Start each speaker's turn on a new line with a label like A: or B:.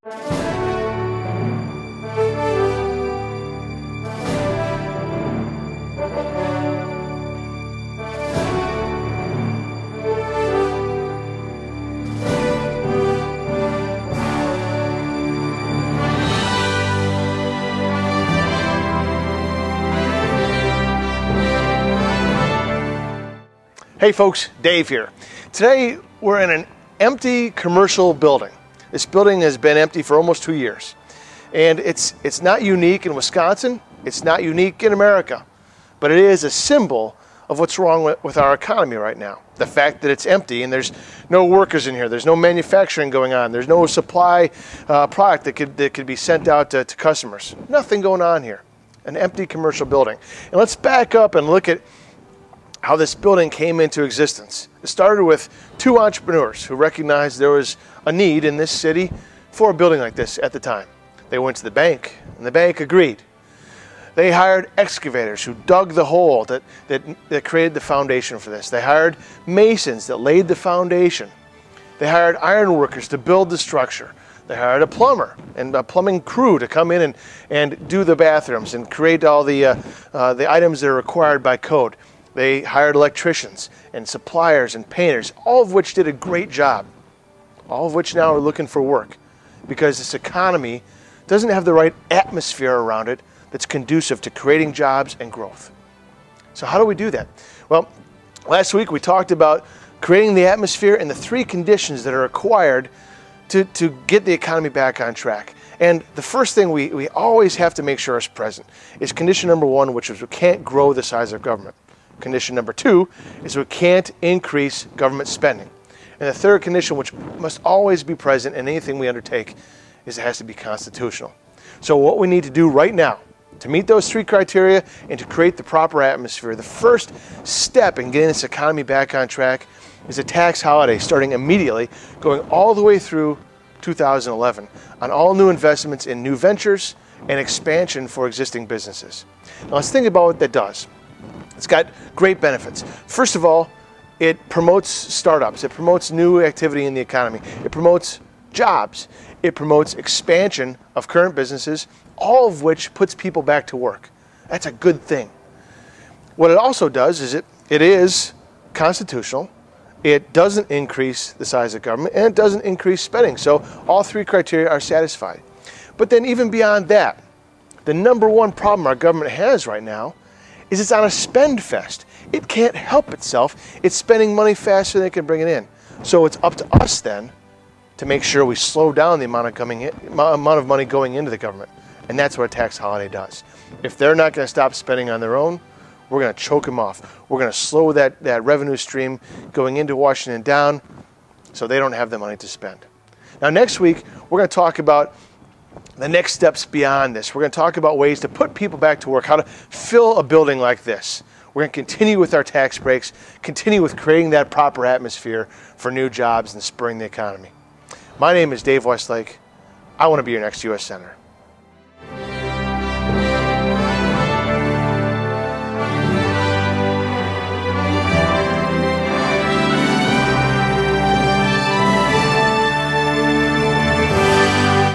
A: Hey folks, Dave here. Today we're in an empty commercial building. This building has been empty for almost 2 years. And it's not unique in Wisconsin, it's not unique in America, but it is a symbol of what's wrong with our economy right now. The fact that it's empty and there's no workers in here, there's no manufacturing going on, there's no supply product that could be sent out to customers. Nothing going on here. An empty commercial building. And let's back up and look at how this building came into existence. It started with two entrepreneurs who recognized there was a need in this city for a building like this at the time. They went to the bank, and the bank agreed. They hired excavators who dug the hole that created the foundation for this. They hired masons that laid the foundation. They hired iron workers to build the structure. They hired a plumber and a plumbing crew to come in and do the bathrooms and create all the items that are required by code. They hired electricians and suppliers and painters, all of which did a great job, all of which now are looking for work because this economy doesn't have the right atmosphere around it that's conducive to creating jobs and growth. So how do we do that? Well, last week we talked about creating the atmosphere and the 3 conditions that are required to get the economy back on track. And the first thing we always have to make sure is present is condition number 1, which is we can't grow the size of government. Condition number 2 is we can't increase government spending. And the third condition, which must always be present in anything we undertake, is it has to be constitutional. So what we need to do right now to meet those 3 criteria and to create the proper atmosphere, the first step in getting this economy back on track is a tax holiday starting immediately, going all the way through 2011 on all new investments in new ventures and expansion for existing businesses. Now let's think about what that does. It's got great benefits. First of all, it promotes startups. It promotes new activity in the economy. It promotes jobs. It promotes expansion of current businesses, all of which puts people back to work. That's a good thing. What it also does is it is constitutional. It doesn't increase the size of government, and it doesn't increase spending. So all 3 criteria are satisfied. But then even beyond that, the number 1 problem our government has right now is it's on a spend fest. It can't help itself. It's spending money faster than it can bring it in. So it's up to us then to make sure we slow down the amount of money going into the government. And that's what a tax holiday does. If they're not going to stop spending on their own, we're going to choke them off. We're going to slow that revenue stream going into Washington down so they don't have the money to spend. Now next week, we're going to talk about the next steps beyond this. We're going to talk about ways to put people back to work, how to fill a building like this. We're going to continue with our tax breaks, continue with creating that proper atmosphere for new jobs and spurring the economy. My name is Dave Westlake. I want to be your next U.S. Senator.